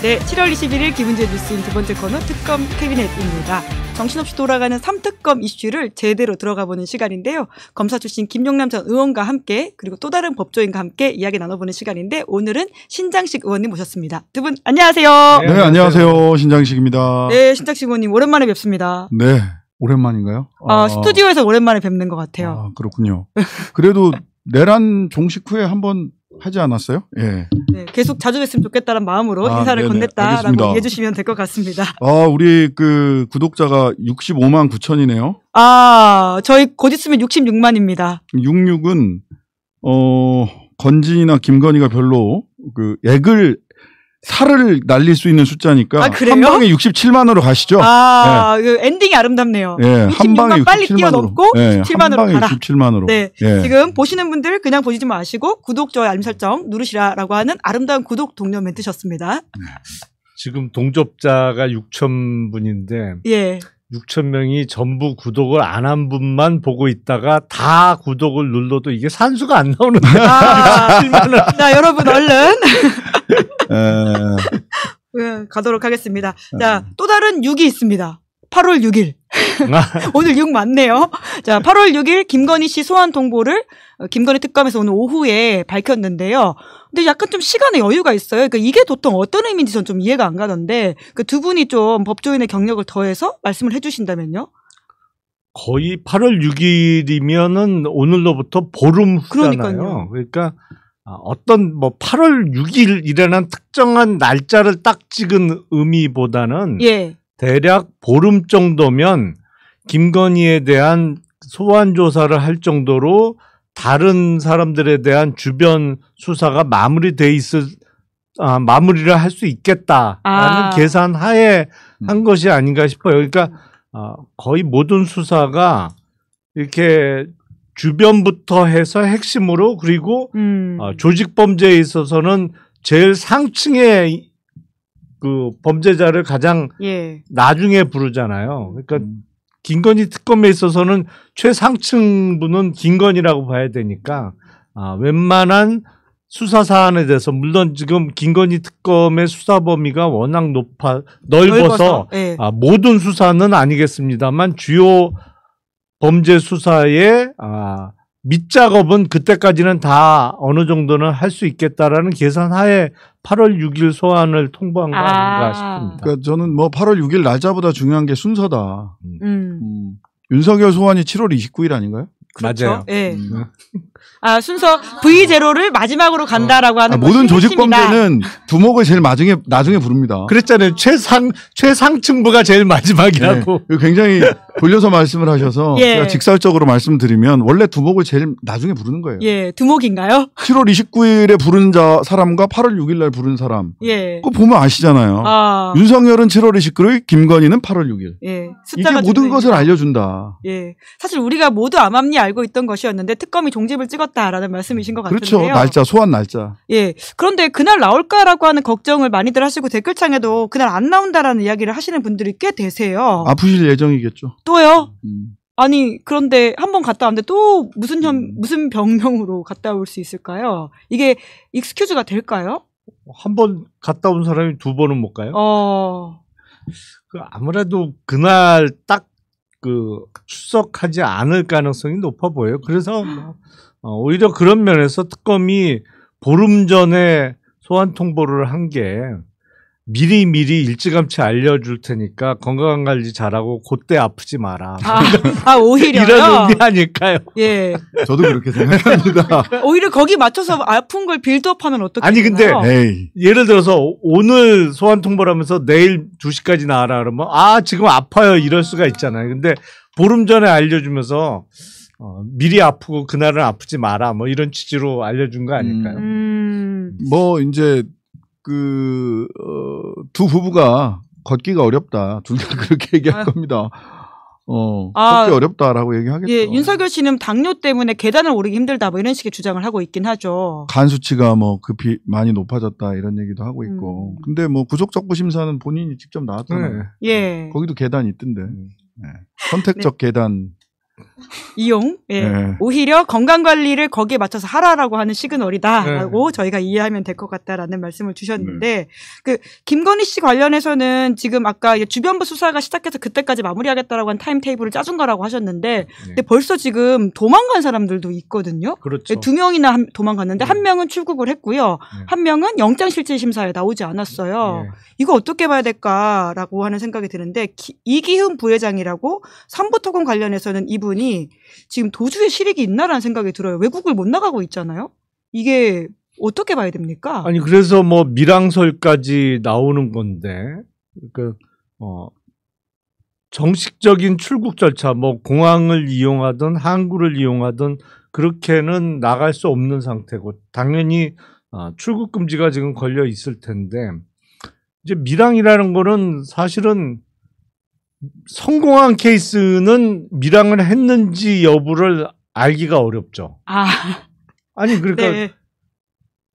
네, 7월 21일 기분제 뉴스인 두 번째 코너 특검 캐비넷입니다. 정신없이 돌아가는 3특검 이슈를 제대로 들어가보는 시간인데요. 검사 출신 김용남 전 의원과 함께 그리고 또 다른 법조인과 함께 이야기 나눠보는 시간인데 오늘은 신장식 의원님 모셨습니다. 두 분 안녕하세요. 네, 안녕하세요. 신장식입니다. 네, 신장식 의원님 오랜만에 뵙습니다. 네, 오랜만인가요? 스튜디오에서 오랜만에 뵙는 것 같아요. 그렇군요. 그래도 내란 종식 후에 한번 하지 않았어요? 예. 네, 계속 자주 뵀으면 좋겠다는 마음으로 인사를 네네, 건넸다라고 알겠습니다. 이해해 주시면 될 것 같습니다. 우리 그 구독자가 65만 9천이네요. 저희 곧 있으면 66만입니다. 66은 건진이나 김건희가 별로 그 살을 날릴 수 있는 숫자니까 그래요? 한 방에 67만으로 가시죠. 네. 그 엔딩이 아름답네요. 네, 한 방에 66만 빨리 67만으로. 뛰어넘고 네, 67만으로 한 방에 가라. 67만으로. 네, 예. 지금 보시는 분들 그냥 보시지 마시고 구독, 좋아요, 알림 설정 누르시라라고 하는 아름다운 구독 동료 멘트셨습니다. 지금 동접자가 6천 분인데 예. 6천 명이 전부 구독을 안 한 분만 보고 있다가 다 구독을 눌러도 이게 산수가 안 나오는데. 자, 여러분 얼른 가도록 하겠습니다. 자, 또 다른 6이 있습니다. 8월 6일. 오늘 6 맞네요. 자, 8월 6일 김건희 씨 소환 통보를 김건희 특검에서 오늘 오후에 밝혔는데요. 근데 약간 좀 시간의 여유가 있어요. 그러니까 이게 보통 어떤 의미인지 전 좀 이해가 안 가던데 그 두 분이 좀 법조인의 경력을 더해서 말씀을 해주신다면요? 거의 8월 6일이면은 오늘로부터 보름 후잖아요. 그러니까요. 그러니까 어떤 8월 6일이라는 특정한 날짜를 딱 찍은 의미보다는 예. 대략 보름 정도면 김건희에 대한 소환 조사를 할 정도로 다른 사람들에 대한 주변 수사가 마무리를 할 수 있겠다라는 계산 하에 한 것이 아닌가 싶어요. 그러니까 거의 모든 수사가 이렇게 주변부터 해서 핵심으로 그리고 조직 범죄에 있어서는 제일 상층의 그 범죄자를 가장 나중에 부르잖아요. 그러니까 김건희 특검에 있어서는 최상층분은 김건희라고 봐야 되니까 웬만한 수사 사안에 대해서 물론 지금 김건희 특검의 수사 범위가 워낙 넓어서 모든 수사는 아니겠습니다만 주요 범죄 수사의 밑작업은 그때까지는 다 어느 정도는 할 수 있겠다라는 계산하에 8월 6일 소환을 통보한 거 아닌가 싶습니다. 그러니까 저는 8월 6일 날짜보다 중요한 게 순서다. 윤석열 소환이 7월 29일 아닌가요? 그렇죠. 맞아요. 네. 순서 V0를 마지막으로 간다라고 하는 모든 조직 범죄는 두목을 제일 나중에 부릅니다. 그랬잖아요. 최상층부가 제일 마지막이라고. 네. 굉장히 돌려서 말씀을 하셔서 제가 직설적으로 말씀드리면 원래 두목을 제일 나중에 부르는 거예요. 예, 두목인가요? 7월 29일에 부른 사람과 8월 6일 날 부른 사람. 그거 보면 아시잖아요. 윤석열은 7월 29일, 김건희는 8월 6일. 예, 이게 모든 것을 알려준다. 예, 사실 우리가 모두 암암리 알고 있던 것이었는데 특검이 종집을 찍었다라는 말씀이신 것 같은데요. 그렇죠. 날짜, 소환 날짜. 예. 그런데 그날 나올까라고 하는 걱정을 많이들 하시고 댓글창에도 그날 안 나온다라는 이야기를 하시는 분들이 꽤 되세요. 아프실 예정이겠죠. 또요? 아니, 그런데 한 번 갔다 왔는데 또 무슨 병명으로 갔다 올 수 있을까요? 이게 익스큐즈가 될까요? 한 번 갔다 온 사람이 두 번은 못 가요? 아무래도 그날 딱 출석하지 않을 가능성이 높아 보여요. 그래서 오히려 그런 면에서 특검이 보름 전에 소환 통보를 한 게 미리 일찌감치 알려줄 테니까 건강관리 잘하고 그때 아프지 마라. 오히려요? 이런 의미 아닐까요? 예. 저도 그렇게 생각합니다. 오히려 거기 맞춰서 아픈 걸 빌드업하면 어떻게 아니 근데 에이. 예를 들어서 오늘 소환 통보를 하면서 내일 2시까지 나와라 그러면 지금 아파요 이럴 수가 있잖아요. 근데 보름 전에 알려주면서 미리 아프고 그날은 아프지 마라 뭐 이런 취지로 알려준 거 아닐까요? 이제 두 부부가 걷기가 어렵다. 둘 다 그렇게 얘기할 겁니다. 걷기 어렵다라고 얘기하겠죠. 예, 윤석열 씨는 당뇨 때문에 계단을 오르기 힘들다 뭐 이런 식의 주장을 하고 있긴 하죠. 간 수치가 급히 많이 높아졌다 이런 얘기도 하고 있고. 근데 구속적부 심사는 본인이 직접 나왔잖아요. 예. 거기도 계단이 있던데. 선택적 계단. 이용. 예. 네. 오히려 건강 관리를 거기에 맞춰서 하라라고 하는 시그널이다라고 네. 저희가 이해하면 될 것 같다라는 말씀을 주셨는데 그 김건희 씨 관련해서는 지금 아까 주변부 수사가 시작해서 그때까지 마무리하겠다라고 한 타임테이블을 짜준 거라고 하셨는데 근데 벌써 지금 도망간 사람들도 있거든요. 그렇죠. 2명이나 도망갔는데 한 명은 출국을 했고요. 한 명은 영장실질심사에 나오지 않았어요. 이거 어떻게 봐야 될까라고 하는 생각이 드는데 이기훈 부회장이라고 삼부토건 관련해서는 이분이 지금 도주의 실익이 있나라는 생각이 들어요. 외국을 못 나가고 있잖아요. 이게 어떻게 봐야 됩니까? 아니 그래서 뭐 밀항설까지 나오는 건데 그러니까 정식적인 출국 절차 뭐 공항을 이용하든 항구를 이용하든 그렇게는 나갈 수 없는 상태고 당연히 출국 금지가 지금 걸려 있을 텐데 이제 밀항이라는 거는 사실은 성공한 케이스는 밀항을 했는지 여부를 알기가 어렵죠. 아니 그러니까 네.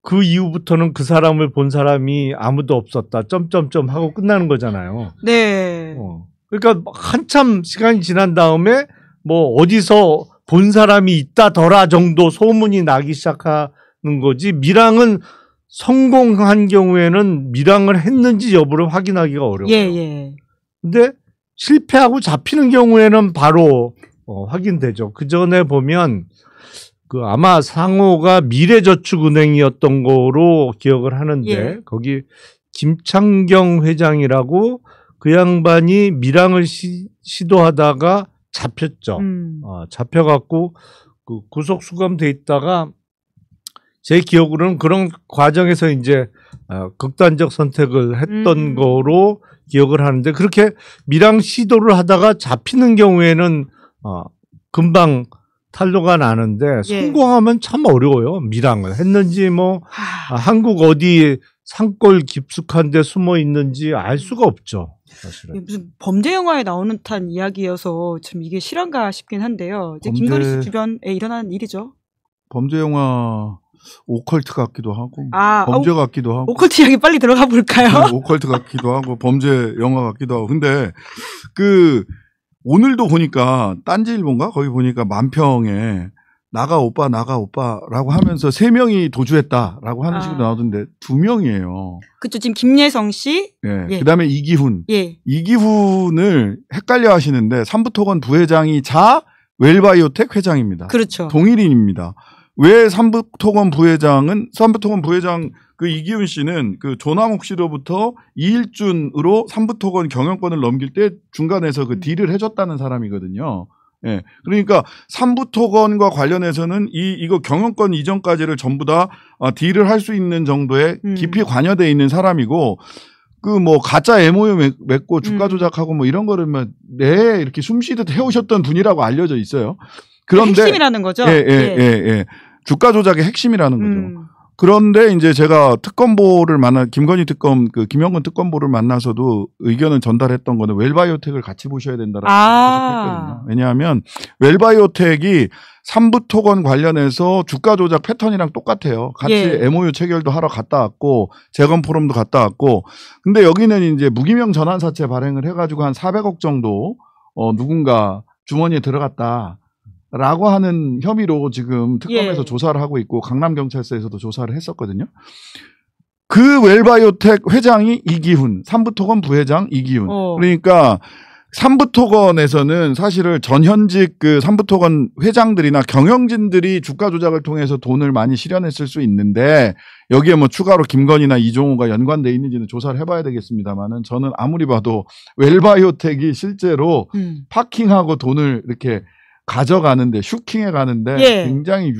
그 이후부터는 그 사람을 본 사람이 아무도 없었다. 점점점 하고 끝나는 거잖아요. 네. 그러니까 한참 시간이 지난 다음에 뭐 어디서 본 사람이 있다더라 정도 소문이 나기 시작하는 거지. 밀항은 성공한 경우에는 밀항을 했는지 여부를 확인하기가 어려워요. 예. 근데 실패하고 잡히는 경우에는 바로 확인되죠. 그 전에 보면 그 아마 상호가 미래저축은행이었던 거로 기억을 하는데 거기 김창경 회장이라고 그 양반이 밀항을 시도하다가 잡혔죠. 잡혀갖고 그 구속 수감돼 있다가 제 기억으로는 그런 과정에서 이제 극단적 선택을 했던 거로 기억을 하는데 그렇게 밀항 시도를 하다가 잡히는 경우에는 금방 탄로가 나는데 성공하면 참 어려워요. 밀항을 했는지 뭐 한국 어디 산골 깊숙한 데 숨어 있는지 알 수가 없죠. 사실은. 무슨 범죄 영화에 나오는 듯한 이야기여서 참 이게 실화인가 싶긴 한데요. 이제 김건희 씨 주변에 일어나는 일이죠. 범죄 영화 오컬트 같기도 하고 범죄 같기도 하고 오컬트 이야기 빨리 들어가 볼까요? 네, 오컬트 같기도 하고 범죄 영화 같기도 하고 근데 그 오늘도 보니까 딴지일보인가 거기 보니까 만평에 나가 오빠라고 하면서 3명이 도주했다라고 하는 식으로 나오던데 2명이에요. 그렇죠. 지금 김예성 씨. 예. 그다음에 이기훈. 이기훈을 헷갈려 하시는데 삼부토건 부회장이 웰바이오텍 회장입니다. 그렇죠. 동일인입니다. 왜 삼부토건 부회장 그 이기훈 씨는 그 조남욱 씨로부터 이일준으로 삼부토건 경영권을 넘길 때 중간에서 그 딜을 해줬다는 사람이거든요. 예. 그러니까 삼부토건과 관련해서는 이거 경영권 이전까지를 전부 다 딜을 할 수 있는 정도의 깊이 관여되어 있는 사람이고 그 뭐 가짜 MOU 맺고 주가 조작하고 뭐 이런 거를 이렇게 숨쉬듯 해오셨던 분이라고 알려져 있어요. 그런데 핵심이라는 거죠. 예. 주가 조작의 핵심이라는 거죠. 그런데 이제 제가 특검보를 김건희 특검, 김영건 특검보를 만나서도 의견을 전달했던 거는 웰바이오텍을 같이 보셔야 된다라고 했거든요. 왜냐하면 웰바이오텍이 삼부토건 관련해서 주가 조작 패턴이랑 똑같아요. 같이 MOU 체결도 하러 갔다 왔고 재검 포럼도 갔다 왔고 근데 여기는 이제 무기명 전환사채 발행을 해가지고 한 400억 정도 누군가 주머니에 들어갔다. 라고 하는 혐의로 지금 특검에서 조사를 하고 있고 강남경찰서에서도 조사를 했었거든요. 그 웰바이오텍 회장이 이기훈, 삼부토건 부회장 이기훈. 그러니까 삼부토건에서는 사실은 전현직 그 삼부토건 회장들이나 경영진들이 주가 조작을 통해서 돈을 많이 실현했을 수 있는데 여기에 뭐 추가로 김건희나 이종호가 연관돼 있는지는 조사를 해봐야 되겠습니다만은 저는 아무리 봐도 웰바이오텍이 실제로 파킹하고 돈을 이렇게 가져가는데 슈킹해 가는데 굉장히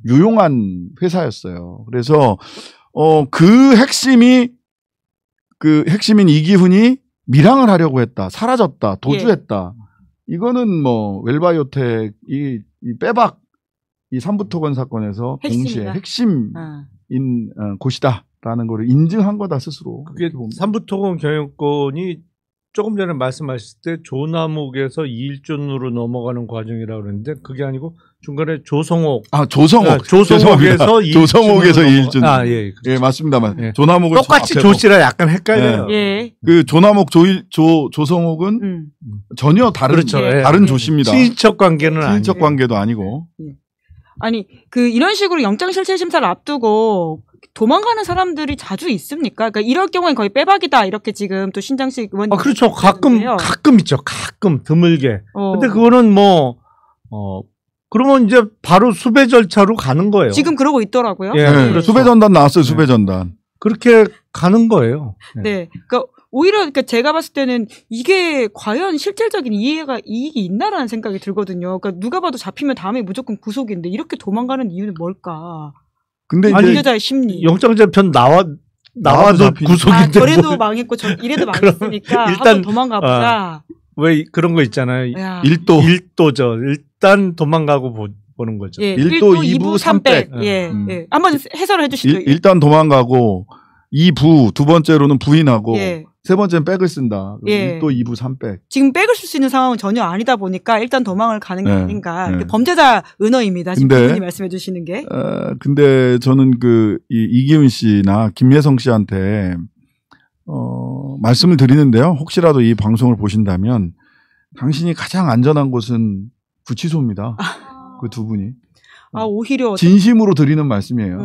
유용한 회사였어요. 그래서 그 핵심인 이기훈이 밀항을 하려고 했다, 사라졌다, 도주했다. 이거는 뭐 웰바이오텍 이 빼박 이 삼부토건 사건에서 동시에 핵심인 곳이다라는 거를 인증한 거다 스스로. 그게 삼부토건 경영권이 조금 전에 말씀하실 때 조남욱에서 이일준으로 넘어가는 과정이라고 그랬는데 그게 아니고 중간에 조성옥. 조성옥. 조성옥에서 이일준. 예, 그렇죠. 예, 맞습니다. 예. 조남욱을 똑같이 조씨라 약간 헷갈려요. 예. 그 조남욱 조성옥은 전혀 다른 그렇죠. 다른 조씨입니다. 친인척 관계는 친인척 관계도 아니고. 아니 이런 식으로 영장실질심사를 앞두고 도망가는 사람들이 자주 있습니까? 그러니까 이럴 경우엔 거의 빼박이다 이렇게 지금 또 신장식 의원님. 그렇죠. 가끔 있죠. 가끔 드물게. 근데 그거는 그러면 이제 바로 수배 절차로 가는 거예요. 지금 그러고 있더라고요. 예, 그렇죠. 수배 전단 나왔어요. 수배 전단. 그렇게 가는 거예요. 네. 그러니까 오히려 제가 봤을 때는 이게 과연 실질적인 이익이 있나라는 생각이 들거든요. 그러니까 누가 봐도 잡히면 다음에 무조건 구속인데 이렇게 도망가는 이유는 뭘까? 근데 이제 관계자의 심리. 영장 재편 나와도 구속인데. 저래도 망했고 이래도 망했으니까 일단 도망가 보자. 왜 그런 거 있잖아요. 일도죠. 일단 도망가고 보는 거죠. 예, 1도, 2부, 3백. 예. 한번 해설을 해주시죠. 일단 도망가고 2부 두 번째로는 부인하고 세 번째는 백을 쓴다. 1도, 2부, 3백. 지금 백을 쓸 수 있는 상황은 전혀 아니다 보니까 일단 도망을 가는 게 아닌가. 범죄자 은어입니다. 지금 본인이 말씀해 주시는 게. 근데 저는 이기훈 씨나 김예성 씨한테 말씀을 드리는데요. 혹시라도 이 방송을 보신다면 당신이 가장 안전한 곳은 구치소입니다. 그 두 분이. 오히려 진심으로 드리는 말씀이에요.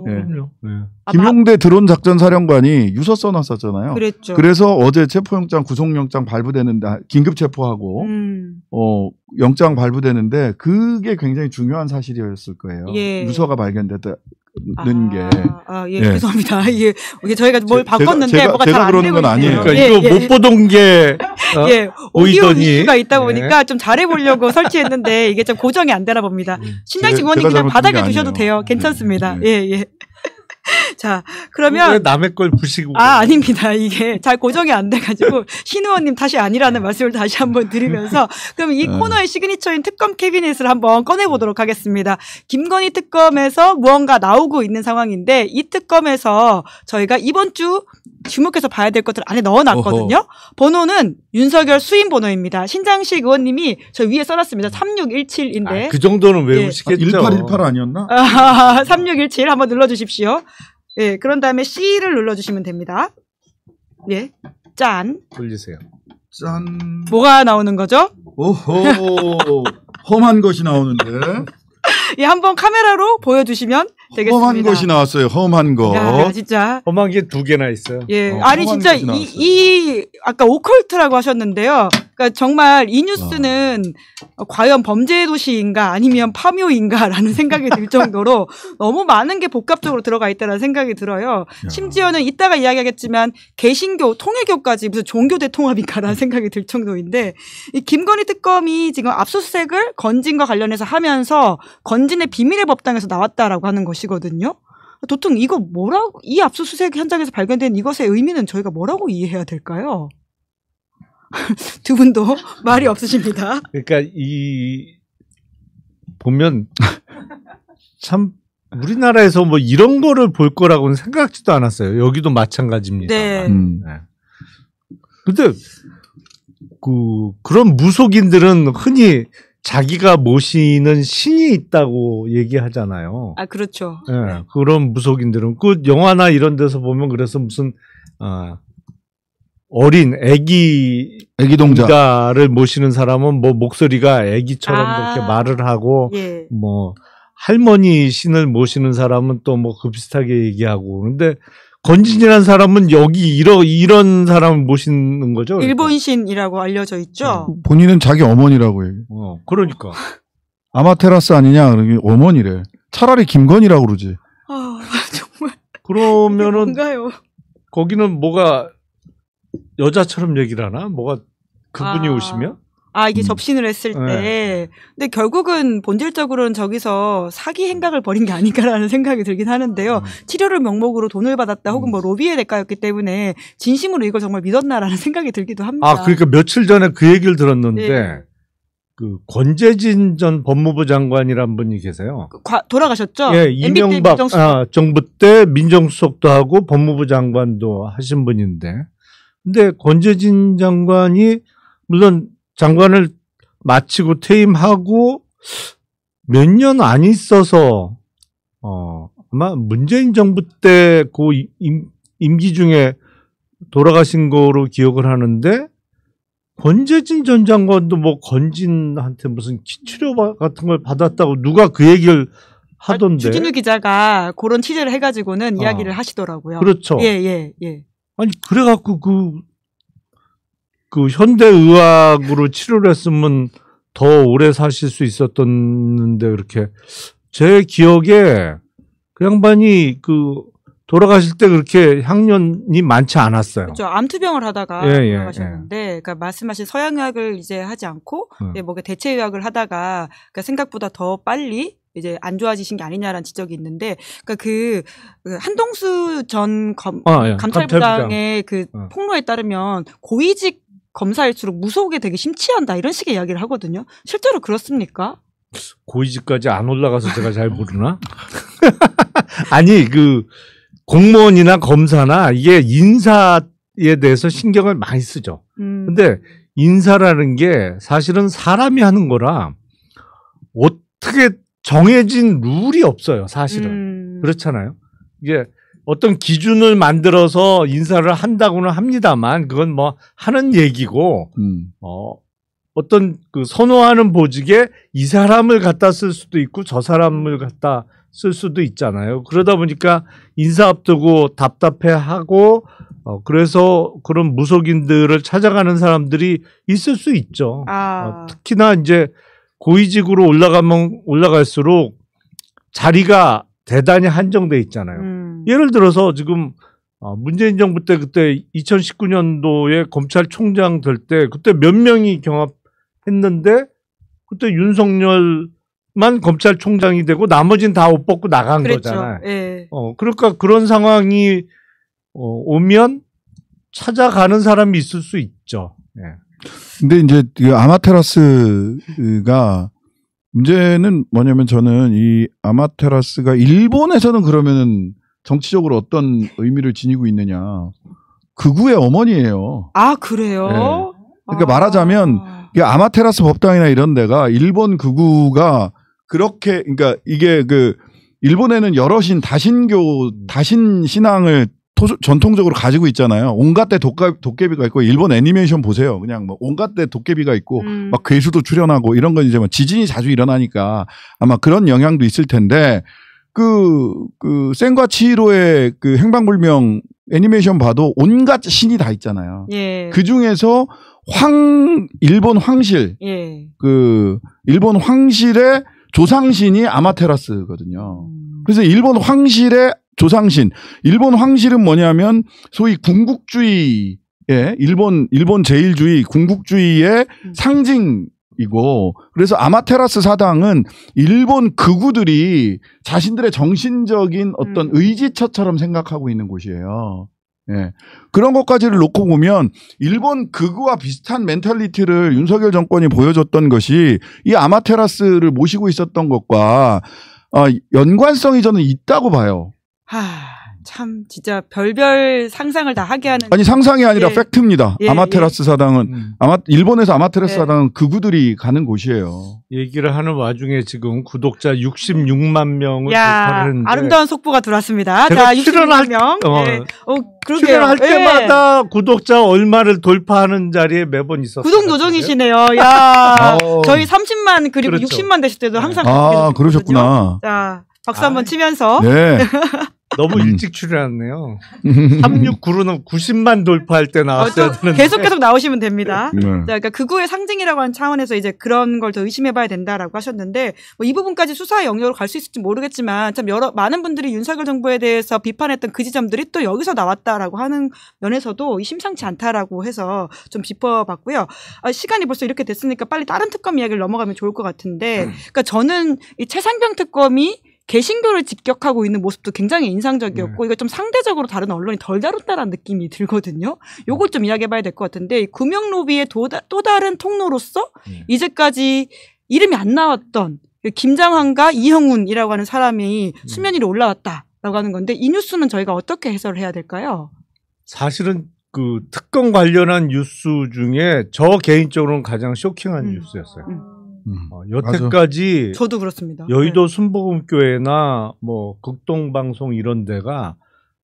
그럼요. 김용대 드론 작전 사령관이 유서 써놨었잖아요. 그랬죠. 그래서 어제 체포영장, 구속영장 발부되는데 긴급 체포하고 영장 발부되는데 그게 굉장히 중요한 사실이었을 거예요. 유서가 발견됐다는 게. 죄송합니다. 이게 저희가 뭘 바꿨는데 뭐가 잘 안 그러는 되고 건 아니에요. 그러니까 이거 못 보던 게 오디오 이슈가 있다 보니까 좀 잘해보려고 설치했는데 이게 좀 고정이 안 되나 봅니다. 신장식 의원님 그냥 바닥에 두셔도 돼요. 괜찮습니다. 예. 자, 그러면. 왜 남의 걸 부시고. 아닙니다. 이게 잘 고정이 안 돼가지고, 신 의원님 탓이 아니라는 말씀을 다시 한번 드리면서, 그럼 이 코너의 시그니처인 특검 캐비닛을 한번 꺼내보도록 하겠습니다. 김건희 특검에서 무언가 나오고 있는 상황인데, 이 특검에서 저희가 이번 주 주목해서 봐야 될 것들 안에 넣어놨거든요. 번호는 윤석열 수임 번호입니다. 신장식 의원님이 저 위에 써놨습니다. 3617인데. 그 정도는 외우시겠죠. 1818 아니었나? 3617 한번 눌러주십시오. 예, 그런 다음에 C를 눌러주시면 됩니다. 예, 짠. 돌리세요. 짠. 뭐가 나오는 거죠? 오호, 험한 것이 나오는데. 예, 한번 카메라로 보여주시면 되겠습니다. 험한 것이 나왔어요. 험한 것. 야, 진짜. 험한 게 2개나 있어요. 예, 아니 진짜 아까 오컬트라고 하셨는데요. 그러니까 정말 이 뉴스는 과연 범죄 도시인가 아니면 파묘인가라는 생각이 들 정도로 너무 많은 게 복합적으로 들어가 있다는 생각이 들어요. 심지어는 이따가 이야기하겠지만 개신교, 통일교까지 무슨 종교 대통합인가라는 생각이 들 정도인데 이 김건희 특검이 지금 압수수색을 건진과 관련해서 하면서 건진의 비밀의 법당에서 나왔다라고 하는 것이거든요. 도통 이거 뭐라고 이 압수수색 현장에서 발견된 이것의 의미는 저희가 뭐라고 이해해야 될까요? 두 분도 말이 없으십니다. 그러니까 보면 참 우리나라에서 뭐 이런 거를 볼 거라고는 생각지도 않았어요. 여기도 마찬가지입니다. 네. 근데 그런 무속인들은 흔히 자기가 모시는 신이 있다고 얘기하잖아요. 그렇죠. 네, 그런 무속인들은 영화나 이런 데서 보면 그래서 무슨 어린 애기 동자를 모시는 사람은 뭐 목소리가 애기처럼 그렇게 말을 하고 뭐 할머니 신을 모시는 사람은 또 뭐 그 비슷하게 얘기하고 그런데 건진이라는 사람은 여기 이런 사람을 모시는 거죠. 그러니까. 일본 신이라고 알려져 있죠. 본인은 자기 어머니라고 해요. 그러니까 아마테라스 아니냐 그러니 어머니래. 차라리 김건희라고 그러지. 정말. 그러면은 뭔가요? 거기는 뭐가 여자처럼 얘기를 하나? 뭐가 그분이 오시면? 이게 접신을 했을 때. 근데 결국은 본질적으로는 저기서 사기 행각을 벌인 게 아닌가라는 생각이 들긴 하는데요. 치료를 명목으로 돈을 받았다 혹은 뭐 로비의 대가였기 때문에 진심으로 이걸 정말 믿었나라는 생각이 들기도 합니다. 그러니까 며칠 전에 그 얘기를 들었는데 그 권재진 전 법무부 장관이란 분이 계세요. 돌아가셨죠? 예, 이명박 정부 때 민정수석도 하고 법무부 장관도 하신 분인데 근데 권재진 장관이 물론 장관을 마치고 퇴임하고 몇 년 안 있어서 아마 문재인 정부 때 그 임기 중에 돌아가신 거로 기억을 하는데 권재진 전 장관도 뭐 건진한테 무슨 기치료 같은 걸 받았다고 누가 그 얘기를 하던데. 주진우 기자가 그런 취재를 해가지고는 이야기를 하시더라고요. 그렇죠. 예. 아니 그래갖고 그 현대의학으로 치료를 했으면 더 오래 사실 수 있었던데 그렇게 제 기억에 그 양반이 돌아가실 때 그렇게 향년이 많지 않았어요. 그렇죠. 암투병을 하다가 돌아가셨는데, 그러니까 말씀하신 서양의학을 이제 하지 않고, 뭐 대체의학을 하다가, 그러니까 생각보다 더 빨리 이제 안 좋아지신 게 아니냐라는 지적이 있는데, 그러니까 그 한동수 전 감찰부장의 그 폭로에 따르면 고위직 검사일수록 무속에 되게 심취한다 이런 식의 이야기를 하거든요. 실제로 그렇습니까? 고위직까지 안 올라가서 제가 잘 모르나? 아니 공무원이나 검사나 이게 인사에 대해서 신경을 많이 쓰죠. 근데 인사라는 게 사실은 사람이 하는 거라 어떻게 정해진 룰이 없어요. 사실은. 그렇잖아요. 이게 어떤 기준을 만들어서 인사를 한다고는 합니다만 그건 뭐 하는 얘기고 어떤 선호하는 보직에 이 사람을 갖다 쓸 수도 있고 저 사람을 갖다 쓸 수도 있잖아요. 그러다 보니까 인사 앞두고 답답해하고 그래서 그런 무속인들을 찾아가는 사람들이 있을 수 있죠. 특히나 이제 고위직으로 올라갈수록 자리가 대단히 한정돼 있잖아요. 예를 들어서 지금 문재인 정부 때 그때 2019년도에 검찰총장 될 때 그때 몇 명이 경합했는데 그때 윤석열만 검찰총장이 되고 나머지는 다 옷 벗고 나간 거잖아요. 예. 그러니까 그런 상황이 오면 찾아가는 사람이 있을 수 있죠. 예. 근데 이제 아마테라스가 문제는 뭐냐면 저는 이 아마테라스가 일본에서는 그러면은 정치적으로 어떤 의미를 지니고 있느냐. 극우의 어머니예요. 아, 그래요? 네. 그러니까 말하자면 아마테라스 법당이나 이런 데가 일본 극우가 그렇게 그러니까 이게 일본에는 여럿인 다신 신앙을 전통적으로 가지고 있잖아요. 온갖 데 도깨비가 있고 일본 애니메이션 보세요. 그냥 뭐 온갖 데 도깨비가 있고 막 괴수도 출연하고 이런 건 이제 뭐 지진이 자주 일어나니까 아마 그런 영향도 있을 텐데 센과 치히로의 행방불명 애니메이션 봐도 온갖 신이 다 있잖아요. 예. 그 중에서 일본 황실 일본 황실의 조상신이 아마테라스거든요. 그래서 일본 황실의 조상신. 일본 황실은 뭐냐면 소위 군국주의의 일본 제일주의 군국주의의 상징이고 그래서 아마테라스 사당은 일본 극우들이 자신들의 정신적인 어떤 의지처처럼 생각하고 있는 곳이에요. 예. 그런 것까지를 놓고 보면 일본 극우와 비슷한 멘탈리티를 윤석열 정권이 보여줬던 것이 이 아마테라스를 모시고 있었던 것과 연관성이 저는 있다고 봐요. 참 진짜 별별 상상을 다 하게 하는 아니 상상이 아니라 예. 팩트입니다. 예, 아마테라스 사당은 일본에서 아마테라스 사당은 극우들이 가는 곳이에요. 얘기를 하는 와중에 지금 구독자 66만 명을 돌파했는데 아름다운 속보가 들어왔습니다. 자, 66만 명. 출연할 때마다 구독자 얼마를 돌파하는 자리에 매번 있었어요. 구독 요정이시네요. 저희 30만 그리고 그렇죠. 60만 되실 때도 항상 그러셨구나. 자, 박수 한번 치면서. 네. 너무 일찍 출연했네요. 369로는 90만 돌파할 때 나왔어야 되는데. 계속 나오시면 됩니다. 자, 그러니까 극우의 상징이라고 하는 차원에서 이제 그런 걸 더 의심해봐야 된다라고 하셨는데 뭐 이 부분까지 수사의 영역으로 갈 수 있을지 모르겠지만 참 많은 분들이 윤석열 정부에 대해서 비판했던 그 지점들이 또 여기서 나왔다라고 하는 면에서도 심상치 않다라고 해서 좀 짚어봤고요. 시간이 벌써 이렇게 됐으니까 빨리 다른 특검 이야기를 넘어가면 좋을 것 같은데, 그러니까 저는 이 최상병 특검이 개신교를 직격하고 있는 모습도 굉장히 인상적이었고 이거 좀 상대적으로 다른 언론이 덜 다뤘다라는 느낌이 들거든요. 요걸 좀 이야기해봐야 될 것 같은데 금융 로비의 또 다른 통로로서 이제까지 이름이 안 나왔던 김장환과 이형훈이라고 하는 사람이 수면 위로 올라왔다라고 하는 건데 이 뉴스는 저희가 어떻게 해설을 해야 될까요? 사실은 그 특검 관련한 뉴스 중에 저 개인적으로는 가장 쇼킹한 뉴스였어요. 여태까지 저도 그렇습니다. 여의도 순복음교회나 뭐 극동방송 이런 데가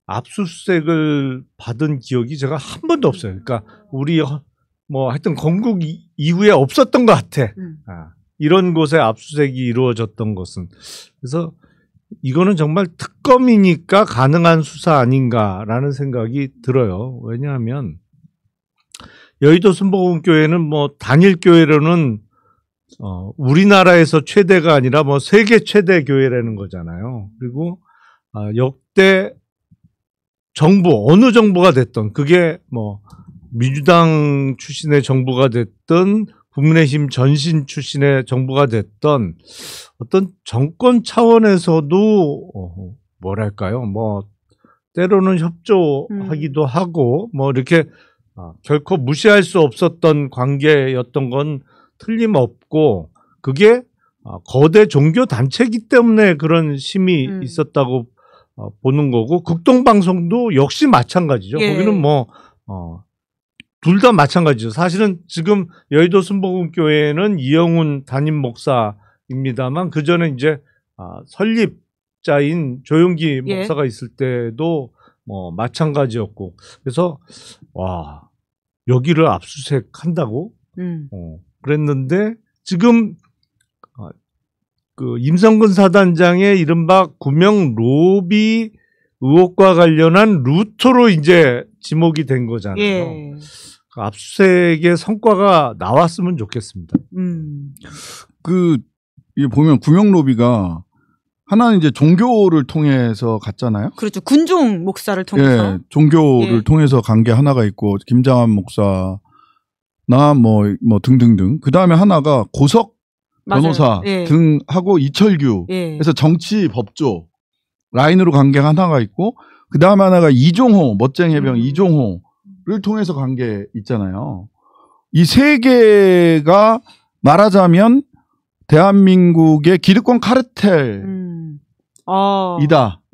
압수수색을 받은 기억이 제가 한 번도 없어요. 그러니까 우리 뭐 하여튼 건국 이후에 없었던 것 같아. 이런 곳에 압수수색이 이루어졌던 것은. 그래서 이거는 정말 특검이니까 가능한 수사 아닌가라는 생각이 들어요. 왜냐하면 여의도 순복음교회는 뭐 단일교회로는 우리나라에서 최대가 아니라 뭐 세계 최대 교회라는 거잖아요. 그리고 역대 정부, 어느 정부가 됐던, 그게 뭐 민주당 출신의 정부가 됐든 국민의힘 전신 출신의 정부가 됐던 어떤 정권 차원에서도 뭐랄까요, 뭐 때로는 협조하기도 하고 뭐 이렇게 결코 무시할 수 없었던 관계였던 건 틀림없고, 그게 거대 종교 단체이기 때문에 그런 힘이 있었다고 보는 거고, 극동방송도 역시 마찬가지죠. 예. 거기는 뭐 둘 다 마찬가지죠. 사실은 지금 여의도 순복음교회는 이영훈 담임 목사입니다만, 그 전에 이제 설립자인 조용기 예. 목사가 있을 때도 뭐 마찬가지였고, 그래서 와, 여기를 압수수색한다고 그랬는데, 지금 그 임성근 사단장의 이른바 구명 로비 의혹과 관련한 루트로 이제 지목이 된 거잖아요. 예. 그 압수수색의 성과가 나왔으면 좋겠습니다. 이 보면 구명 로비가 하나는 이제 종교를 통해서 갔잖아요. 그렇죠. 군종 목사를 통해서. 예, 종교를 예. 통해서 간 게 하나가 있고, 김장한 목사나 뭐 등등등. 그 다음에 하나가 고석 맞아요. 변호사 예. 등하고 이철규. 예. 그래서 정치 법조 라인으로 간 게 하나가 있고, 그 다음에 하나가 이종호, 멋쟁이 해병 이종호를 통해서 간 게 있잖아요. 이 세 개가 말하자면 대한민국의 기득권 카르텔이다.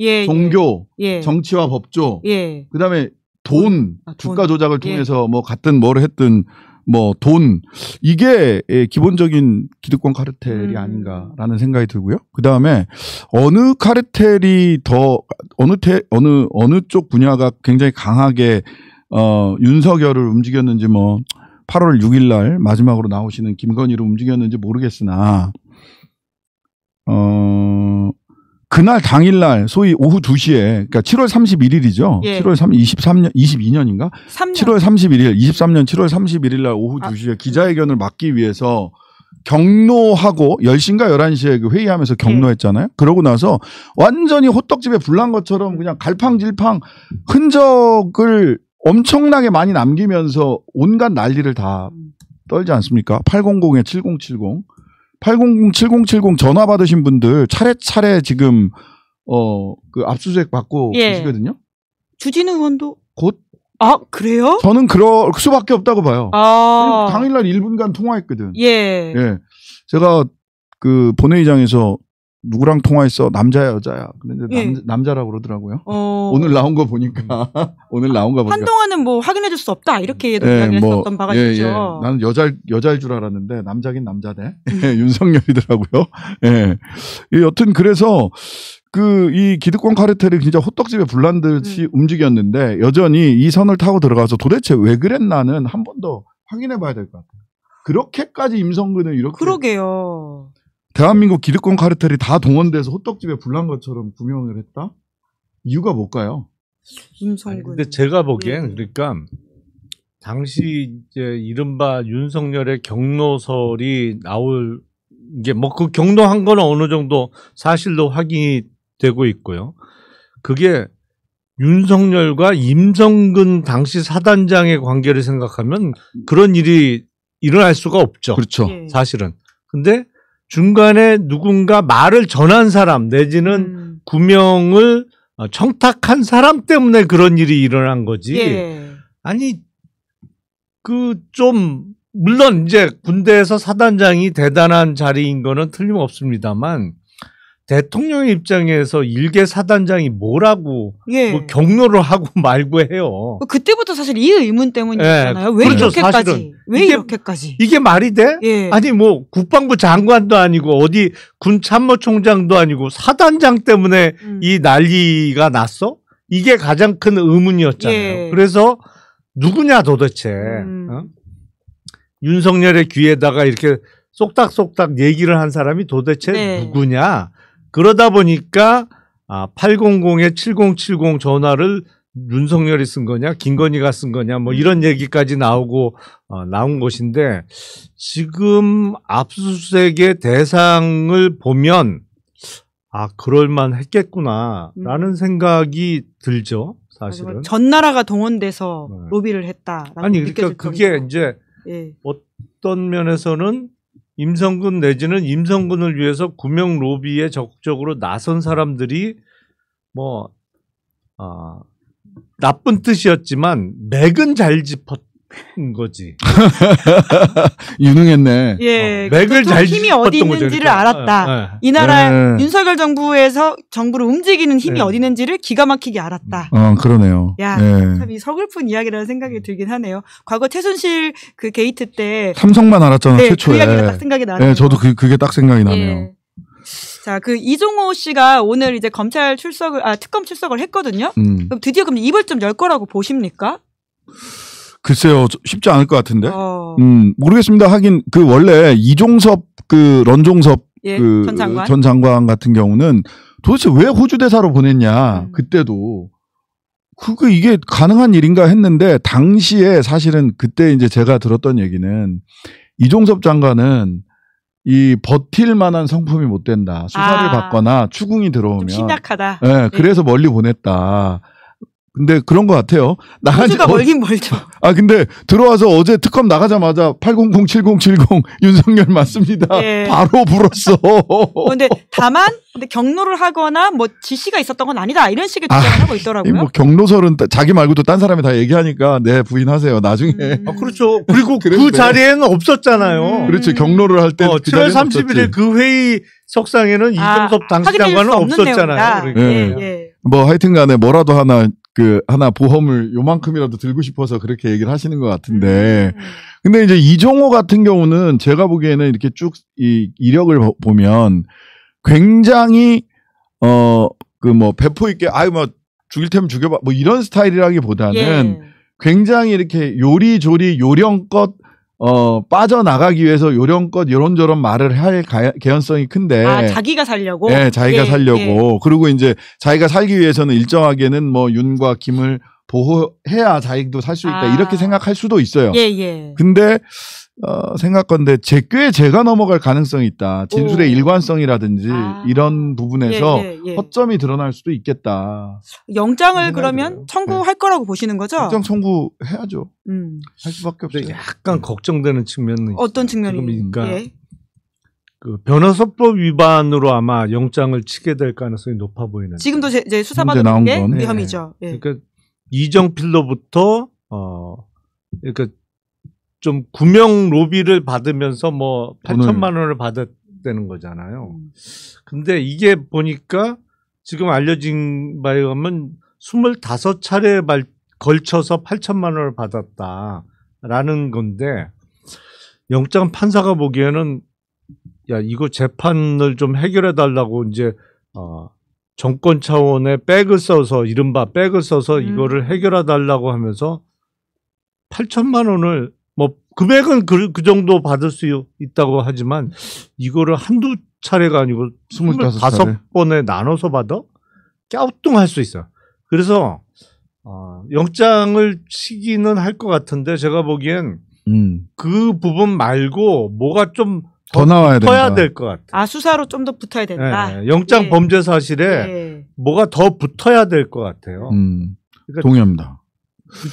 예, 종교, 예. 정치와 법조, 예. 그 다음에 돈, 돈. 주가 조작을 통해서 뭐 갔든 뭐를 했든 뭐 돈, 이게 기본적인 기득권 카르텔이 아닌가라는 생각이 들고요. 그 다음에 어느 카르텔이 더 어느 쪽 분야가 굉장히 강하게 윤석열을 움직였는지, 뭐 8월 6일 날 마지막으로 나오시는 김건희를 움직였는지 모르겠으나 그날 당일날 소위 오후 2시에, 그러니까 7월 31일이죠. 예. 7월 22년인가? 3년. 7월 31일, 23년 7월 31일 날 오후 2시에 기자회견을 막기 위해서 경로하고 10시인가 11시에 그 회의하면서 경로했잖아요. 그러고 나서 완전히 호떡집에 불난 것처럼 그냥 갈팡질팡 흔적을 엄청나게 많이 남기면서 온갖 난리를 다 떨지 않습니까? 800에 7070. 800-7070 전화 받으신 분들 차례차례 지금 그 압수수색 받고 예. 계시거든요. 주진우 의원도 곧. 그래요? 저는 그럴 수밖에 없다고 봐요. 당일날 1분간 통화했거든. 예. 예. 제가 그 본회의장에서 누구랑 통화했어? 남자야, 여자야? 근데 예. 남자라고 그러더라고요. 오늘 나온 거 보니까. 한동안은 뭐 확인해줄 수 없다. 이렇게 예, 이야기했었던 바가 있죠. 나는 여자일 줄 알았는데 남자긴 남자대. 윤석열이더라고요. 예. 여튼 그래서 이 기득권 카르텔이 진짜 호떡집에 불난 듯이 움직였는데, 여전히 이 선을 타고 들어가서 도대체 왜 그랬나는 한 번 더 확인해 봐야 될 것 같아요. 그렇게까지 임성근을 이렇게. 그러게요. 대한민국 기득권 카르텔이 다 동원돼서 호떡집에 불난 것처럼 구명을 했다? 이유가 뭘까요? 임성근. 근데 제가 보기엔 그러니까 당시 이제 이른바 윤석열의 경로설이 나올 게 뭐 그 경로한 건 어느 정도 사실로 확인이 되고 있고요. 그게 윤석열과 임성근 당시 사단장의 관계를 생각하면 그런 일이 일어날 수가 없죠. 그렇죠. 예. 사실은. 근데 중간에 누군가 말을 전한 사람 내지는 구명을 청탁한 사람 때문에 그런 일이 일어난 거지. 예. 아니 물론 이제 군대에서 사단장이 대단한 자리인 거는 틀림없습니다만, 대통령 입장에서 일개 사단장이 뭐라고 예. 뭐 경로를 하고 말고 해요. 그때부터 사실 이 의문 때문이잖아요. 왜 그렇죠, 이렇게까지? 사실은. 왜 이렇게까지? 이게 말이 돼? 예. 아니 뭐 국방부 장관도 아니고 어디 군 참모총장도 아니고 사단장 때문에 이 난리가 났어? 이게 가장 큰 의문이었잖아요. 예. 그래서 누구냐 도대체 어? 윤석열의 귀에다가 이렇게 쏙닥쏙닥 얘기를 한 사람이 도대체 네. 누구냐? 그러다 보니까 800에 7070 전화를 윤석열이 쓴 거냐, 김건희가 쓴 거냐, 뭐 이런 얘기까지 나오고 나온 것인데 지금 압수수색의 대상을 보면 그럴만 했겠구나라는 생각이 들죠, 사실은. 전 나라가 동원돼서 네. 로비를 했다. 아니 그러니까 그게 이제 예. 어떤 면에서는 임성근 내지는 임성근을 위해서 구명 로비에 적극적으로 나선 사람들이 뭐 나쁜 뜻이었지만 맥은 잘 짚었 거지. 유능했네. 예. 맥을 잘 힘이 어디 짚었던 거죠, 있는지를 그러니까. 알았다. 이 나라 네. 윤석열 정부를 움직이는 힘이 네. 어디 있는지를 기가 막히게 알았다. 그러네요. 야, 네. 참 이 서글픈 이야기라는 생각이 들긴 하네요. 과거 최순실 그 게이트 때 삼성만 알았잖아, 네, 최초에. 그 이야기가 딱 생각이 나네요. 네, 저도 그게 딱 생각이 나네요. 예. 자, 그 이종호 씨가 오늘 이제 검찰 특검 출석을 했거든요. 그럼 드디어 그럼 입을 좀 열 거라고 보십니까? 글쎄요, 쉽지 않을 것 같은데. 모르겠습니다. 하긴 원래 이종섭 런종섭 예, 전 장관 같은 경우는 도대체 왜 호주 대사로 보냈냐. 그때도 이게 가능한 일인가 했는데 당시에 사실은 그때 이제 제가 들었던 얘기는 이종섭 장관은 이 버틸 만한 성품이 못 된다. 수사를 받거나 추궁이 들어오면 좀 심약하다. 네, 그래서 멀리 보냈다. 근데 그런 것 같아요. 호주가 멀긴 멀죠. 근데 들어와서 어제 특검 나가자마자 800, 7070 윤석열 맞습니다. 예. 바로 불었어. 근데 다만 경로를 하거나 뭐 지시가 있었던 건 아니다. 이런 식의 주장을 하고 있더라고요. 뭐 경로설은 자기 말고도 딴 사람이 다 얘기하니까 네, 부인하세요. 나중에. 그렇죠. 그리고 그 자리에는 없었잖아요. 그렇지. 경로를 할 때 7월 31일 그 회의 석상에는 이종섭 당시 장관은 없었잖아요. 그러니까. 예. 뭐 하여튼 간에 뭐라도 하나 보험을 요만큼이라도 들고 싶어서 그렇게 얘기를 하시는 것 같은데. 근데 이제 이종호 같은 경우는 제가 보기에는 이렇게 쭉 이 이력을 보면 굉장히 배포 있게 뭐 죽일 테면 죽여봐 뭐 이런 스타일이라기보다는 굉장히 이렇게 요리조리 요령껏 빠져나가기 위해서 요령껏 요런저런 말을 할 개연성이 큰데. 자기가 살려고? 네, 자기가 살려고. 그리고 이제 자기가 살기 위해서는 일정하게는 뭐 윤과 김을 보호해야 자기도 살 수 있다. 이렇게 생각할 수도 있어요. 근데, 생각건데 꽤 제가 넘어갈 가능성이 있다. 진술의 일관성이라든지 이런 부분에서 허점이 드러날 수도 있겠다. 영장을 그러면 청구할 거라고 보시는 거죠? 영장 청구해야죠. 할 수밖에 없어요. 약간 걱정되는 측면은 어떤 측면이? 그러니까 그 변호사법 위반으로 아마 영장을 치게 될 가능성이 높아 보이는데. 지금도 이제 수사받은 게 혐의죠. 그러니까 이정필로부터 그러니까 좀 구명 로비를 받으면서 뭐 8천만 원을 받았다는 거잖아요. 근데 이게 보니까 지금 알려진 바에 의하면 25차례에 걸쳐서 8천만 원을 받았다라는 건데 영장 판사가 보기에는 야 이거 재판을 좀 해결해 달라고 이제 정권 차원의 이른바 백을 써서 이거를 해결해 달라고 하면서 8천만 원을 뭐 금액은 그 정도 받을 수 있다고 하지만 이거를 한두 차례가 아니고 25번에 나눠서 받아? 갸우뚱할 수 있어요. 그래서 영장을 치기는 할 것 같은데 제가 보기엔 그 부분 말고 뭐가 좀 더 나와야 붙어야 될 것 같아요. 수사로 좀 더 붙어야 된다. 영장 범죄 사실에 뭐가 더 붙어야 될 것 같아요. 그러니까 동의합니다.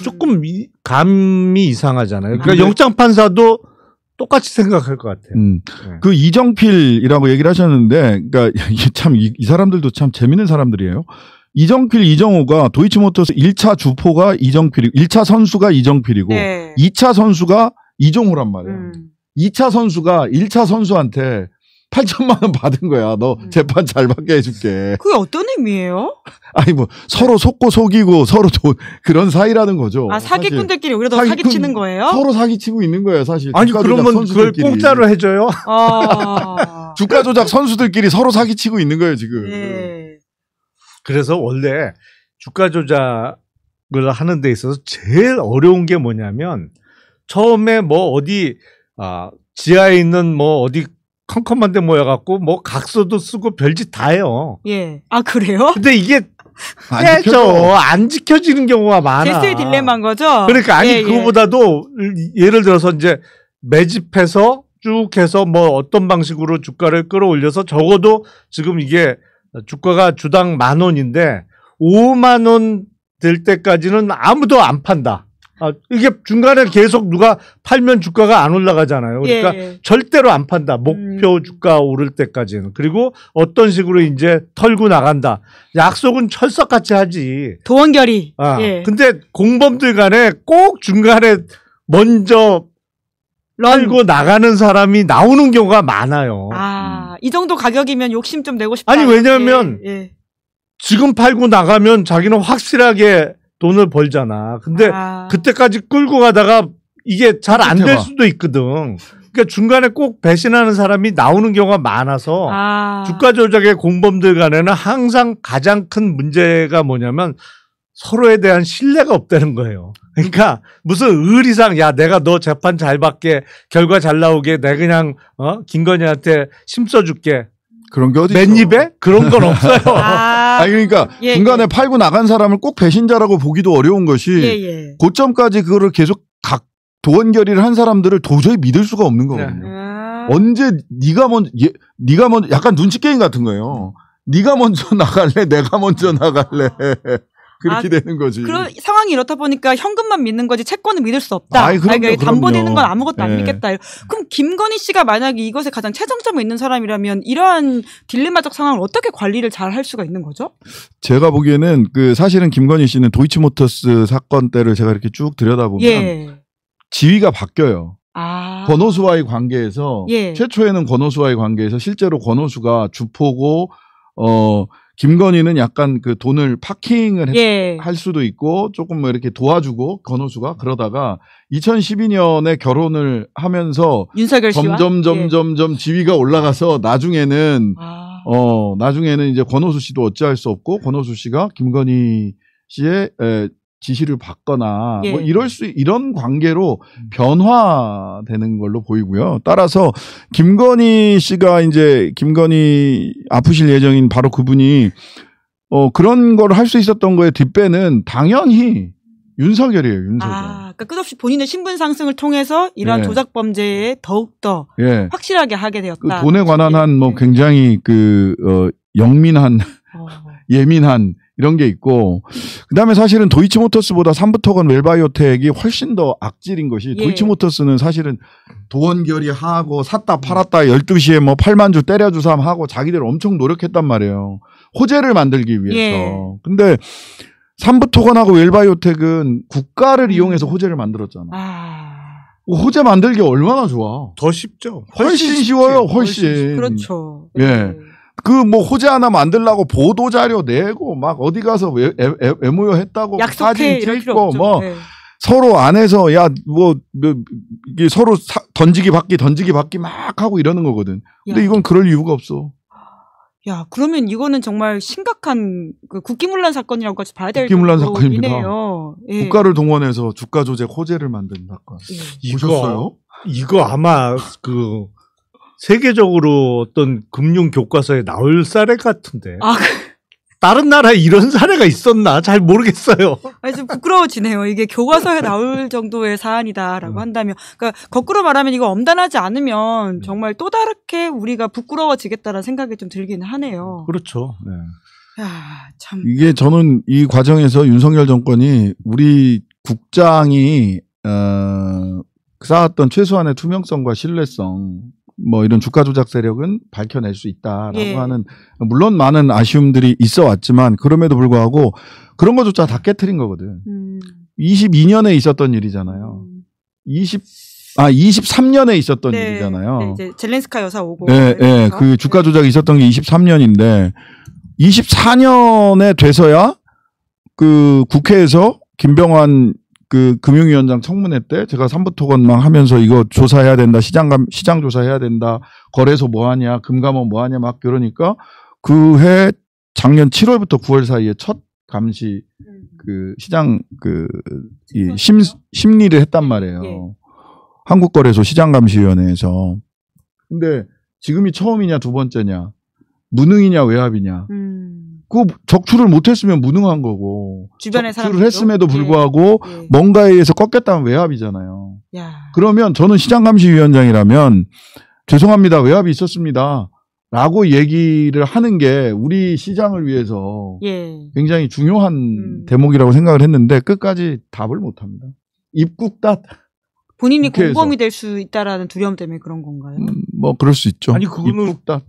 조금 감이 이상하잖아요. 그러니까 영장 판사도 똑같이 생각할 것 같아요. 그 이정필이라고 얘기를 하셨는데, 그러니까 참 이 사람들도 참 재밌는 사람들이에요. 이정필, 이정호가 도이치모터스 1차 주포가 1차 선수가 이정필이고 2차 선수가 이종호란 말이에요. 2차 선수가 1차 선수한테 8천만 원 받은 거야. 너 재판 잘 받게 해줄게. 그게 어떤 의미예요? 아니 뭐 서로 속고 속이고 서로 그런 사이라는 거죠. 아 사기꾼들끼리 오히려 더 사기치는 거예요? 서로 사기치고 있는 거예요, 사실. 아니 그러면 그걸 공짜로 해줘요? 주가 조작 선수들끼리 서로 사기치고 있는 거예요, 지금. 네. 그래서 원래 주가 조작을 하는 데 있어서 제일 어려운 게 뭐냐면 처음에 뭐 어디 지하에 있는 뭐 어디 컴컴한 데 모여갖고 뭐 각서도 쓰고 별짓 다 해요. 예. 아 그래요? 근데 이게 안 지켜지는 경우가 많아. 제스의 딜레마인 거죠? 그러니까 아니 그거보다도 예를 들어서 이제 매집해서 쭉 해서 뭐 어떤 방식으로 주가를 끌어올려서 적어도 지금 이게 주가가 주당 10,000원인데 5만 원 될 때까지는 아무도 안 판다. 이게 중간에 계속 누가 팔면 주가가 안 올라가잖아요. 그러니까 절대로 안 판다. 목표 주가 오를 때까지는. 그리고 어떤 식으로 이제 털고 나간다. 약속은 철석같이 하지. 도원결의. 근데 공범들 간에 꼭 중간에 먼저 털고 나가는 사람이 나오는 경우가 많아요. 이 정도 가격이면 욕심 좀 내고 싶다. 아니 왜냐면 지금 팔고 나가면 자기는 확실하게 돈을 벌잖아. 근데 그때까지 끌고 가다가 이게 잘 안 될 수도 있거든. 그러니까 중간에 꼭 배신하는 사람이 나오는 경우가 많아서 주가 조작의 공범들 간에는 항상 가장 큰 문제가 뭐냐면 서로에 대한 신뢰가 없다는 거예요. 그러니까 무슨 의리상 야 내가 너 재판 잘 받게 결과 잘 나오게 내가 그냥 김건희한테 심써줄게. 그런 게 어디 맨입에? 그런 건 없어요. 아니 그러니까 중간에 팔고 나간 사람을 꼭 배신자라고 보기도 어려운 것이 고점까지 그거를 계속 도원결의를 한 사람들을 도저히 믿을 수가 없는 거거든요. 언제 네가 먼저 약간 눈치 게임 같은 거예요. 네가 먼저 나갈래? 내가 먼저 나갈래? 그렇게 되는 거지. 그런 상황이 이렇다 보니까 현금만 믿는 거지 채권은 믿을 수 없다. 그럼요. 담보 내는 건 아무것도 안 믿겠다. 그럼 김건희 씨가 만약에 이것에 가장 최정점에 있는 사람이라면 이러한 딜레마적 상황을 어떻게 관리를 잘 할 수가 있는 거죠? 제가 보기에는 사실은 김건희 씨는 도이치모터스 사건 때를 제가 이렇게 쭉 들여다보면 지위가 바뀌어요. 권오수와의 관계에서 최초에는 권오수와의 관계에서 실제로 권오수가 주포고 김건희는 약간 돈을 파킹을 할 수도 있고 조금 뭐 이렇게 도와주고 권오수가 그러다가 2012년에 결혼을 하면서 윤석열 씨와 점점 지위가 올라가서 나중에는 이제 권오수 씨도 어찌할 수 없고 권오수 씨가 김건희 씨의 지시를 받거나 뭐 이런 관계로 변화되는 걸로 보이고요. 따라서 김건희 씨가 이제 김건희 아프실 예정인 바로 그분이 그런 걸 할 수 있었던 거에 뒷배는 당연히 윤석열이에요. 윤석열. 그러니까 끝없이 본인의 신분 상승을 통해서 이러한 조작 범죄에 더욱더 확실하게 하게 되었다. 돈에 관한 한 뭐 굉장히 영민한 예민한 이런 게 있고 그다음에 사실은 도이치모터스보다 삼부토건 웰바이오텍이 훨씬 더 악질인 것이 도이치모터스는 사실은 도원결의하고 샀다 팔았다 12시에 뭐 8만 주 때려주삼 하고 자기들 엄청 노력했단 말이에요. 호재를 만들기 위해서. 근데 삼부토건하고 웰바이오텍은 국가를 이용해서 호재를 만들었잖아. 호재 만들기 얼마나 좋아. 더 쉽죠. 훨씬 쉬워요. 훨씬. 그렇죠. 뭐 호재 하나 만들려고 보도 자료 내고 막 어디 가서 외모요 했다고 사진 찍고 뭐 서로 안에서 이게 서로 던지기 받기 막 하고 이러는 거거든. 근데 이건 그럴 이유가 없어. 그러면 이거는 정말 심각한 국기문란 사건이라고까지 봐야 될 국기문란 사건입니다. 국가를 동원해서 주가 조작 호재를 만든 사건. 보셨어요? 이거 아마 세계적으로 어떤 금융 교과서에 나올 사례 같은데. 다른 나라에 이런 사례가 있었나? 잘 모르겠어요. 좀 부끄러워지네요. 이게 교과서에 나올 정도의 사안이다라고 한다면. 그러니까 거꾸로 말하면 이거 엄단하지 않으면 정말 또 다르게 우리가 부끄러워지겠다라는 생각이 좀 들기는 하네요. 그렇죠. 참. 이게 저는 이 과정에서 윤석열 정권이 우리 국장이 쌓았던 최소한의 투명성과 신뢰성 뭐 이런 주가 조작 세력은 밝혀낼 수 있다라고 하는 물론 많은 아쉬움들이 있어 왔지만 그럼에도 불구하고 그런 것조차 다 깨트린 거거든. 22년에 있었던 일이잖아요. 23년에 있었던 일이잖아요. 네, 이제 젤렌스카 여사 오고. 네, 네, 그 주가 조작이 있었던 게 23년인데 24년에 돼서야 그 국회에서 김병완 그 금융위원장 청문회 때 제가 삼부토건망 하면서 이거 조사해야 된다, 시장 조사해야 된다, 거래소 뭐 하냐, 금감원 뭐 하냐 막 그러니까 그 해 작년 7월부터 9월 사이에 첫 감시 그 시장 이 심리를 했단 말이에요. 예. 한국거래소 시장감시위원회에서. 근데 지금이 처음이냐 두 번째냐, 무능이냐 외압이냐. 그 적출을 못했으면 무능한 거고, 주변의 적출을 했음에도 불구하고 예. 뭔가에 의해서 꺾였다면 외압이잖아요. 야. 그러면 저는 시장감시위원장이라면 죄송합니다, 외압이 있었습니다 라고 얘기를 하는 게 우리 시장을 위해서 예. 굉장히 중요한 대목이라고 생각을 했는데 끝까지 답을 못합니다. 입국닷. 본인이 국회에서. 공범이 될 수 있다라는 두려움 때문에 그런 건가요? 뭐 그럴 수 있죠. 아니, 그거는 입국닷.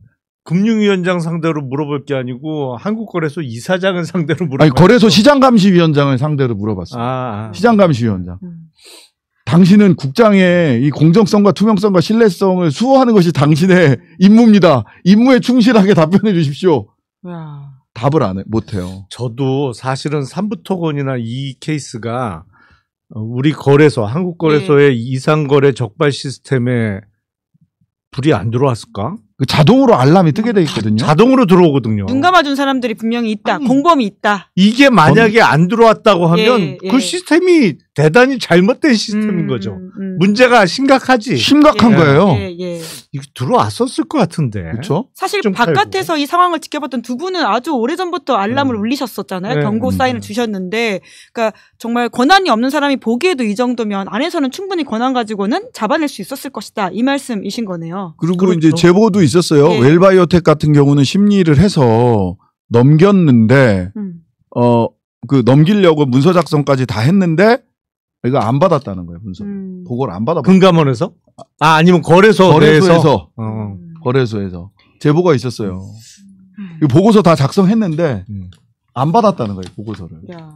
금융위원장 상대로 물어볼 게 아니고 한국거래소 이사장을 상대로 물어볼. 아니 거래소 시장감시위원장을 상대로 물어봤어요. 시장감시위원장. 당신은 국장의 이 공정성과 투명성과 신뢰성을 수호하는 것이 당신의 임무입니다. 임무에 충실하게 답변해 주십시오. 야. 답을 못해요. 저도 사실은 삼부토건이나 이 케이스가 우리 거래소, 한국거래소의 이상거래 적발 시스템에 불이 안 들어왔을까? 그 자동으로 알람이 뜨게 돼 있거든요. 자동으로 들어오거든요. 눈 감아준 사람들이 분명히 있다. 아니, 공범이 있다. 이게 만약에 안 들어왔다고 하면 예. 그 시스템이 대단히 잘못된 시스템인 거죠. 문제가 심각하지. 심각한 예. 거예요. 예. 이게 들어왔었을 것 같은데. 그렇죠? 사실 좀 바깥에서 이 상황을 지켜봤던 두 분은 아주 오래전부터 알람을 울리셨었잖아요. 네. 경고 사인을 주셨는데, 그러니까 정말 권한이 없는 사람이 보기에도 이 정도면 안에서는 충분히 권한 가지고는 잡아낼 수 있었을 것이다. 이 말씀이신 거네요. 그리고 그렇죠. 이제 제보도 있었어요. 예. 웰바이오텍 같은 경우는 심리를 해서 넘겼는데 그 넘기려고 문서 작성까지 다 했는데 이거 안 받았다는 거예요. 문서. 보고를 안 받았어요. 금감원에서? 아니면 거래소에서? 거래소에서 제보가 있었어요. 이 보고서 다 작성했는데 안 받았다는 거예요. 보고서를. 야,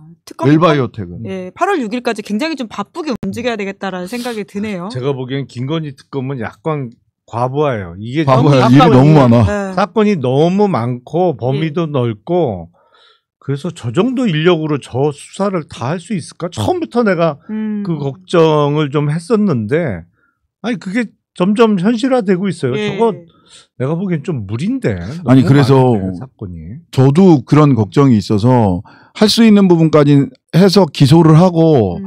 웰바이오텍은. 예, 8월 6일까지 굉장히 좀 바쁘게 움직여야 되겠다라는 생각이 드네요. 제가 보기엔 김건희 특검은 약간 과부하예요. 이게 과부하예요. 일이 너무 많아. 네. 사건이 너무 많고 범위도 넓고 그래서 저 정도 인력으로 저 수사를 다 할 수 있을까? 처음부터 내가 그 걱정을 좀 했었는데 아니 그게 점점 현실화되고 있어요. 예. 저거 내가 보기엔 좀 무리인데. 아니 그래서 많은데, 사건이. 저도 그런 걱정이 있어서 할 수 있는 부분까지 해서 기소를 하고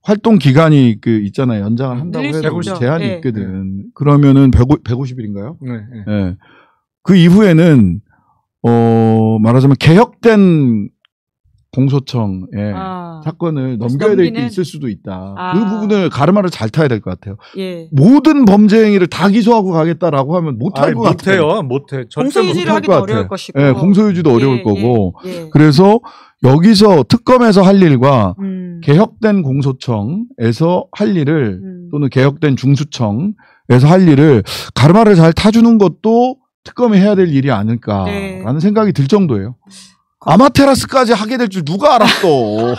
활동 기간이 그 있잖아요. 연장을 한다고 늘릴 수 해도 있죠. 제한이 네. 있거든. 그러면은 150일인가요? 네. 예. 그 이후에는 말하자면 개혁된 공소청에 사건을 넘겨야 될 게 있을 수도 있다. 그 부분을 가르마를 잘 타야 될 것 같아요. 예. 모든 범죄 행위를 다 기소하고 가겠다라고 하면 못할 것 같아요. 못해. 공소유지를 하기도 어려울 것이고. 네, 공소유지도 어려울 거고. 예. 그래서 여기서 특검에서 할 일과 개혁된 공소청에서 할 일을 또는 개혁된 중수청에서 할 일을 가르마를 잘 타주는 것도 특검이 해야 될 일이 아닐까라는 생각이 들 정도예요. 아마테라스까지 하게 될 줄 누가 알았어.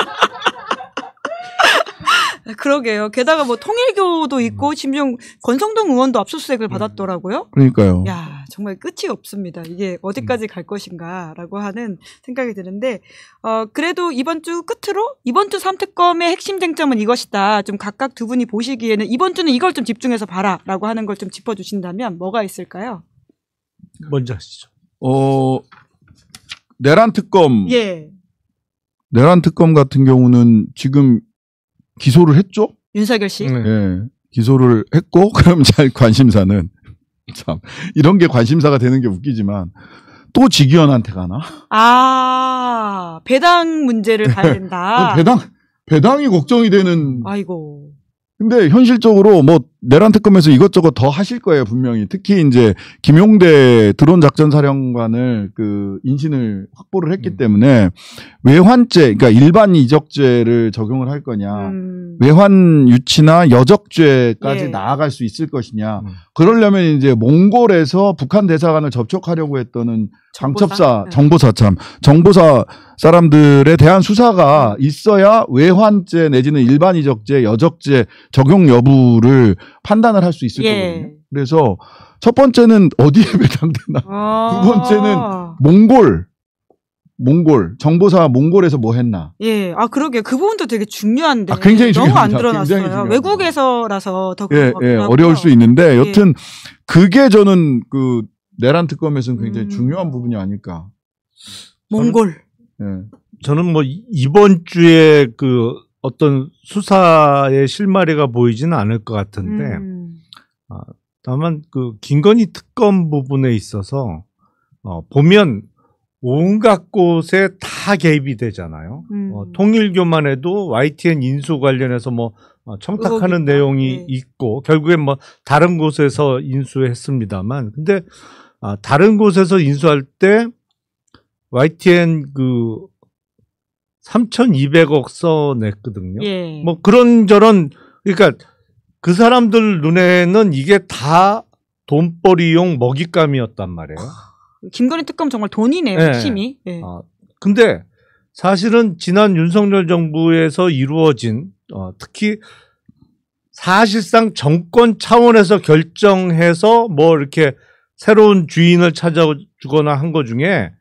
그러게요. 게다가 뭐 통일교도 있고 심지어 권성동 의원도 압수수색을 받았더라고요. 그러니까요. 야, 정말 끝이 없습니다. 이게 어디까지 갈 것인가라고 하는 생각이 드는데 그래도 이번 주 끝으로 이번 주 3특검의 핵심 쟁점은 이것이다. 좀 각각 두 분이 보시기에는 이번 주는 이걸 좀 집중해서 봐라라고 하는 걸 좀 짚어주신다면 뭐가 있을까요? 먼저 하시죠. 내란 특검. 예. 내란 특검 같은 경우는 지금 기소를 했죠? 윤석열 씨. 예. 기소를 했고, 그럼 잘 관심사는 참 이런 게 관심사가 되는 게 웃기지만 또 지기현한테 가나? 배당 문제를 봐야 된다. 배당이 걱정이 되는. 아이고. 근데 현실적으로 뭐 내란 특검에서 이것저것 더 하실 거예요, 분명히. 특히 이제 김용대 드론 작전 사령관을 그 인신을 확보를 했기 때문에 외환죄, 그러니까 일반 이적죄를 적용을 할 거냐, 외환 유치나 여적죄까지 나아갈 수 있을 것이냐. 그러려면 이제 몽골에서 북한 대사관을 접촉하려고 했던 정보사 사람들에 대한 수사가 있어야 외환죄 내지는 일반 이적죄, 여적죄 적용 여부를 판단을 할 수 있을 예. 거거든요. 그래서 첫 번째는 어디에 배당되나. 두 번째는 몽골 정보사 몽골에서 뭐 했나. 예, 그러게요. 그 부분도 되게 중요한데 굉장히 너무 중요합니다. 안 드러났어요. 굉장히 외국에서라서 더 그런 것 같고요. 어려울 수 있는데 여튼 그게 저는 그 내란 특검에서는 굉장히 중요한 부분이 아닐까. 몽골. 저는 뭐 이번 주에 그 어떤 수사의 실마리가 보이지는 않을 것 같은데 다만 그 김건희 특검 부분에 있어서 보면 온갖 곳에 다 개입이 되잖아요. 통일교만 해도 YTN 인수 관련해서 뭐 청탁하는 내용이 있고 결국엔 뭐 다른 곳에서 인수했습니다만 근데 다른 곳에서 인수할 때 YTN 그 3,200억 써냈거든요. 예. 뭐 그런저런 그러니까 그 사람들 눈에는 이게 다 돈벌이용 먹잇감이었단 말이에요. 김건희 특검 정말 돈이네요. 핵심이. 네. 근데 사실은 지난 윤석열 정부에서 이루어진 특히 사실상 정권 차원에서 결정해서 뭐 이렇게 새로운 주인을 찾아주거나 한 거 중에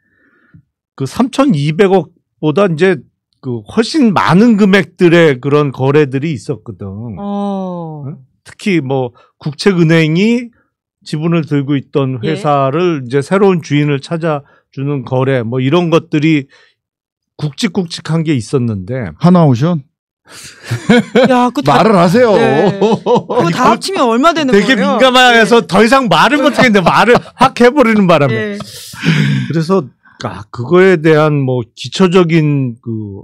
그 3,200억보다 이제 그 훨씬 많은 금액들의 그런 거래들이 있었거든. 특히 뭐 국책은행이 지분을 들고 있던 회사를 이제 새로운 주인을 찾아주는 거래 뭐 이런 것들이 굵직굵직한 게 있었는데 하나오션? 야, 말을 하세요. 네. 그거 다 합치면 얼마 되는 되게 거예요? 민감해서 더 이상 말을 못하겠는데 말을 확 해버리는 바람에. 그래서 그거에 대한 뭐 기초적인 그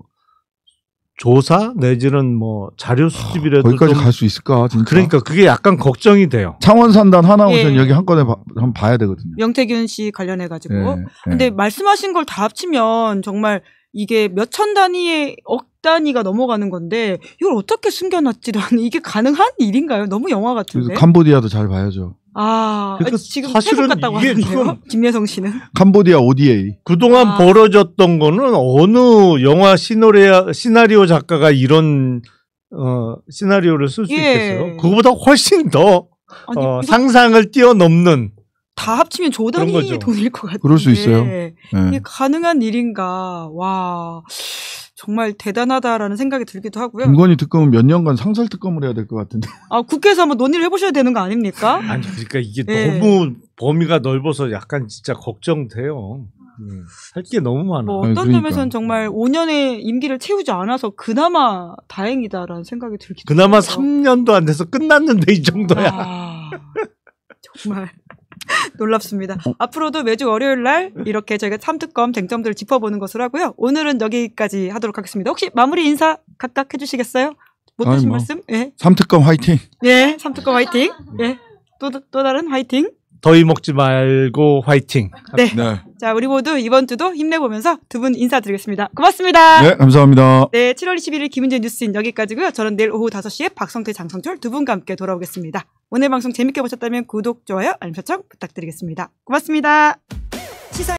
조사 내지는 뭐 자료 수집이라도 거기까지 갈 수 있을까 진짜. 그러니까 그게 약간 걱정이 돼요. 창원산단 하나오션 여기 한꺼번에 한번 봐야 되거든요. 명태균 씨 관련해 가지고. 근데 말씀하신 걸 다 합치면 정말 이게 몇천 단위의 억 단위가 넘어가는 건데 이걸 어떻게 숨겨놨지도 않은 이게 가능한 일인가요? 너무 영화 같은데. 그래서 캄보디아도 잘 봐야죠. 지금 사실은 태국 갔다고 이게 하는데요. 김예성 씨는. 캄보디아 ODA. 그동안 벌어졌던 거는 어느 영화 시나리오 작가가 이런 시나리오를 쓸 수 있겠어요. 그거보다 훨씬 더 상상을 뛰어넘는. 다 합치면 조단위의 돈일 것 같은데. 그럴 수 있어요. 이게 가능한 일인가. 와. 정말 대단하다라는 생각이 들기도 하고요. 김건희 특검은 몇 년간 상설 특검을 해야 될 것 같은데. 국회에서 한번 논의를 해보셔야 되는 거 아닙니까? 아니 그러니까 이게 너무 범위가 넓어서 약간 진짜 걱정돼요. 할 게 너무 많아. 뭐 어떤 점에서는 정말 5년의 임기를 채우지 않아서 그나마 다행이다라는 생각이 들기도 그나마 해요. 3년도 안 돼서 끝났는데 이 정도야. 정말 놀랍습니다. 앞으로도 매주 월요일 날 이렇게 저희가 3특검 쟁점들을 짚어보는 것으로 하고요. 오늘은 여기까지 하도록 하겠습니다. 혹시 마무리 인사 각각 해주시겠어요? 못 하신 말씀? 3특검 화이팅! 3특검 화이팅! 또 다른 화이팅! 더위 먹지 말고 화이팅! 네. 자, 우리 모두 이번 주도 힘내보면서 두 분 인사드리겠습니다. 고맙습니다. 네, 감사합니다. 네, 7월 21일 김은재 뉴스인 여기까지고요. 저는 내일 오후 5시에 박성태, 장성철 두 분과 함께 돌아오겠습니다. 오늘 방송 재밌게 보셨다면 구독, 좋아요, 알림 설정 부탁드리겠습니다. 고맙습니다.